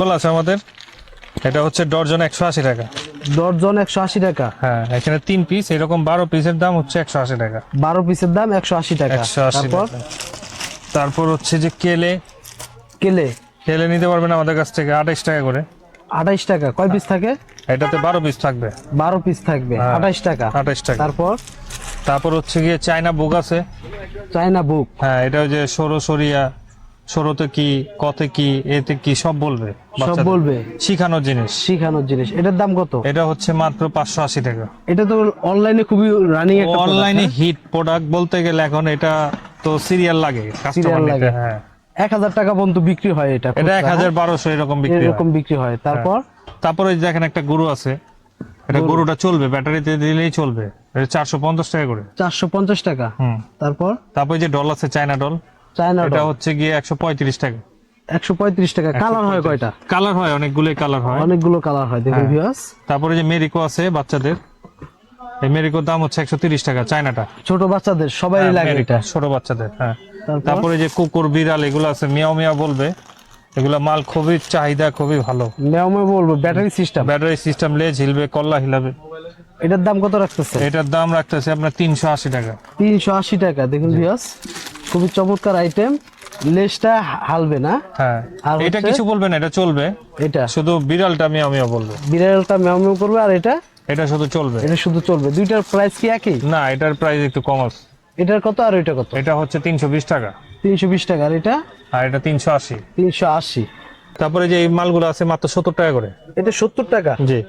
আছে আমাদের, এটা হচ্ছে ডর্জন 180 টাকা। ডর্জন 180 টাকা। হ্যাঁ, এখানে 3 পিস, এরকম 12 পিসের দাম হচ্ছে 180 টাকা। 12 পিসের দাম 180 টাকা। 180 তারপর টাকা। তারপর হচ্ছে যে কেলে কেলে কেলে নিতে পারবেন আমাদের কাছ থেকে 28 টাকা করে। 28 টাকা। কয় পিস থাকে? এটাতে 12 পিস থাকবে। 12 পিস থাকবে, হ্যাঁ, 28 টাকা। 28 টাকা। তারপর হচ্ছে গিয়ে চায়না বুক আছে। চায়না বুক। হ্যাঁ, এটা ওই যে সরিয়া, সরোতে কি, কতে কি, এতে কি সব বলবে, সব বাচ্চাদের। বলবে, শিখানোর জিনিস। শিখানোর জিনিস। এটার দাম কত? এটা হচ্ছে মাত্র 580 টাকা। এটা তো অনলাইনে খুবই রানিং একটা product, অনলাইনে হ্যাঁ? হিট প্রোডাক্ট বলতে গেলে এখন এটা তো সিরিয়াল লাগে কাস্টমার নিতে। লাগে। হ্যাঁ, 1000 টাকা পর্যন্ত বিক্রি হয় এটা। এটা খুচরা, 1200 এরকম বিক্রি হয়। এরকম বিক্রি হয়। তারপরে দেখেন একটা গরু আছে, এটা গরুটা চলবে, ব্যাটারিতে দিলেই চলবে। এটা 450 টাকা করে। 450 টাকা। হুম। তারপর যে ডল আছে, চায়না ডল, চায়না এটা ডল হচ্ছে গিয়ে 135 টাকা। 135 টাকা। কালার হয় কয়টা? কালার হয় অনেকগুলোই, কালার হয়। অনেকগুলো কালার হয়, দেখুন হ্যাঁ। ভিউয়ার্স। তারপরে যে মেরিকো আছে বাচ্চাদের, এই মেরিকোর দাম হচ্ছে 130 টাকা, চায়নাটা। ছোট বাচ্চাদের সবাই হ্যাঁ, লাগে মেরিকো, এটা। ছোট বাচ্চাদের। হ্যাঁ। তারপর তারপরে যে কুকুর, বিড়াল এগুলো আছে, মিয়াও মিয়া বলবে, এগুলা মাল খুবই চাহিদা, খুবই ভালো। মেমো বলবো, ব্যাটারি সিস্টেম। ব্যাটারি সিস্টেম, লেজ হিলবে, কল্লা হিলাবে। এটার দাম কত রাখতেছে? এটার দাম রাখতেছে আপনার 380 টাকা। 380 টাকা। দেখুন ভিউয়ার্স, খুবই চমৎকার আইটেম। লেজটা হালবে না। হ্যাঁ, আর এটা হচ্ছে- কিছু বলবে না, এটা চলবে। এটা শুধু বিড়ালটা মিয়াও মিয়াও বলবে, বিড়ালটা মেমো করবে, আর এটা এটা শুধু চলবে। এটা শুধু চলবে। দুইটার প্রাইস কি একই? না, এটার প্রাইস একটু কম আছে। এটার কত আর এটা কত? এটা হচ্ছে 320 টাকা, 320 টাকা। আর এটা আর এটা 380। 380। তারপরে যে এই মালগুলো আছে মাত্র 70 টাকা করে। এটা 70 টাকা। জি।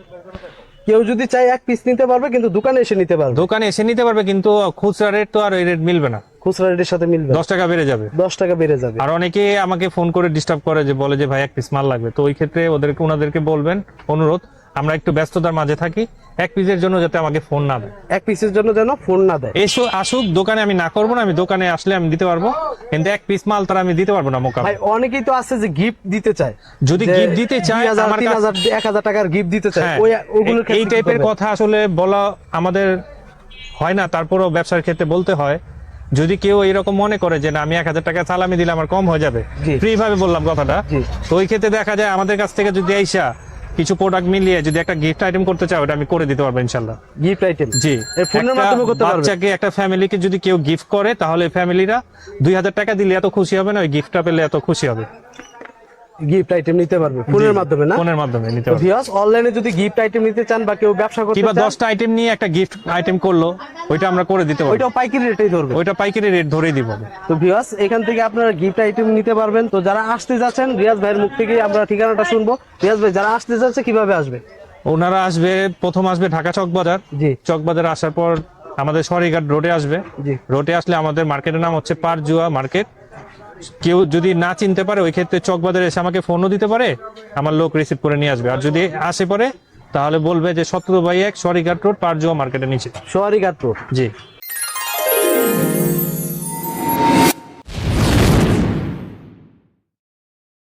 কেউ যদি চায় এক পিস নিতে পারবে, কিন্তু দোকানে এসে নিতে পারবে। দোকানে এসে নিতে পারবে, কিন্তু খুচরা রেট তো আর এই রেট মিলবে না, খুচরা রেটের সাথে মিলবে। 10 টাকা বেড়ে যাবে। 10 টাকা বেড়ে যাবে। আর অনেকে আমাকে ফোন করে ডিস্টার্ব করে, যে বলে যে ভাই এক পিস মাল লাগবে। তো ওই ক্ষেত্রে ওনাদেরকে বলবেন, অনুরোধ, আমরা একটু ব্যস্ততার মাঝে থাকি, এক পিসের জন্য যাতে আমাকে ফোন না দেয়। এক পিসের জন্য যেন ফোন না দেয়। এসো, আসুক দোকানে, আমি না করবো না, আমি দোকানে আসলে আমি দিতে পারবো, কিন্তু এক পিস মাল তারা আমি দিতে পারবো না মোকাম। ভাই অনেকেই তো আছে যে গিফট দিতে চায়, যদি যে গিফট দিতে চায় 2000, আমার কাছে, 3000, 1000 টাকার গিফট দিতে চায়, হ্যাঁ, ওগুলোর এই ক্ষেত্রে কি টাইপের করবে? কথা আসলে বলা আমাদের হয় না, তারপরেও ব্যবসার ক্ষেত্রে বলতে হয়। যদি কেউ এরকম মনে করে যে না, আমি 1000 টাকা সালামি দিলে আমার কম হয়ে যাবে, জি। ফ্রি ভাবে বললাম কথাটা, জি। তো ওই ক্ষেত্রে দেখা যায় আমাদের কাছ থেকে যদি আইসা কিছু প্রোডাক্ট মিলিয়ে যদি একটা গিফট আইটেম করতে চাও, ওটা আমি করে দিতে পারবো ইনশাল্লাহ। গিফট আইটেম জি। এর ফোনের একটা মাধ্যমে করতে পারবে। বাচ্চাকে, একটা ফ্যামিলিকে যদি কেউ গিফট করে, তাহলে ফ্যামিলিরা 2000 টাকা দিলে এত খুশি হবে না, ওই গিফটটা পেলে এত খুশি হবে। গিফট আইটেম নিতে পারবে ফোনের জি, মাধ্যমে, না? ফোনের মাধ্যমে নিতে তো পারবে। ভিউয়ার্স, অনলাইনে যদি গিফট আইটেম নিতে চান বা কেউ ব্যবসা করতে কিংবা চান, 10টা আইটেম নিয়ে একটা গিফট আইটেম করলো, ওইটা আমরা করে দিতে পারবো। ওইটাও পাইকারি রেটেই ধরবে। ওইটা পাইকারি রেট ধরেই দিব। তো ভিউয়ার্স, এখান থেকে আপনারা গিফট আইটেম নিতে পারবেন। তো যারা আসতে যাচ্ছেন, রিয়াজ ভাইয়ের মুখ থেকে আমরা ঠিকানাটা শুনবো। রিয়াজ ভাই, যারা আসতে যাচ্ছে কিভাবে আসবে? ওনারা আসবে, প্রথম আসবে ঢাকা চকবাজার। জি। চকবাজার আসার পর আমাদের সরিঘাট রোডে আসবে। জি। রোডে আসলে আমাদের মার্কেটের নাম হচ্ছে পারজুয়া মার্কেট। কেউ যদি না চিনতে পারে, ওই ক্ষেত্রে চকবাজারে এসে আমাকে ফোনও দিতে পারে, আমার লোক রিসিভ করে নিয়ে আসবে। আর যদি আসে পরে, তাহলে বলবে যে 17/1 সরিঘাট রোড, পারজুয়া মার্কেটের নিচে। সোয়ারিঘাট রোড। জি।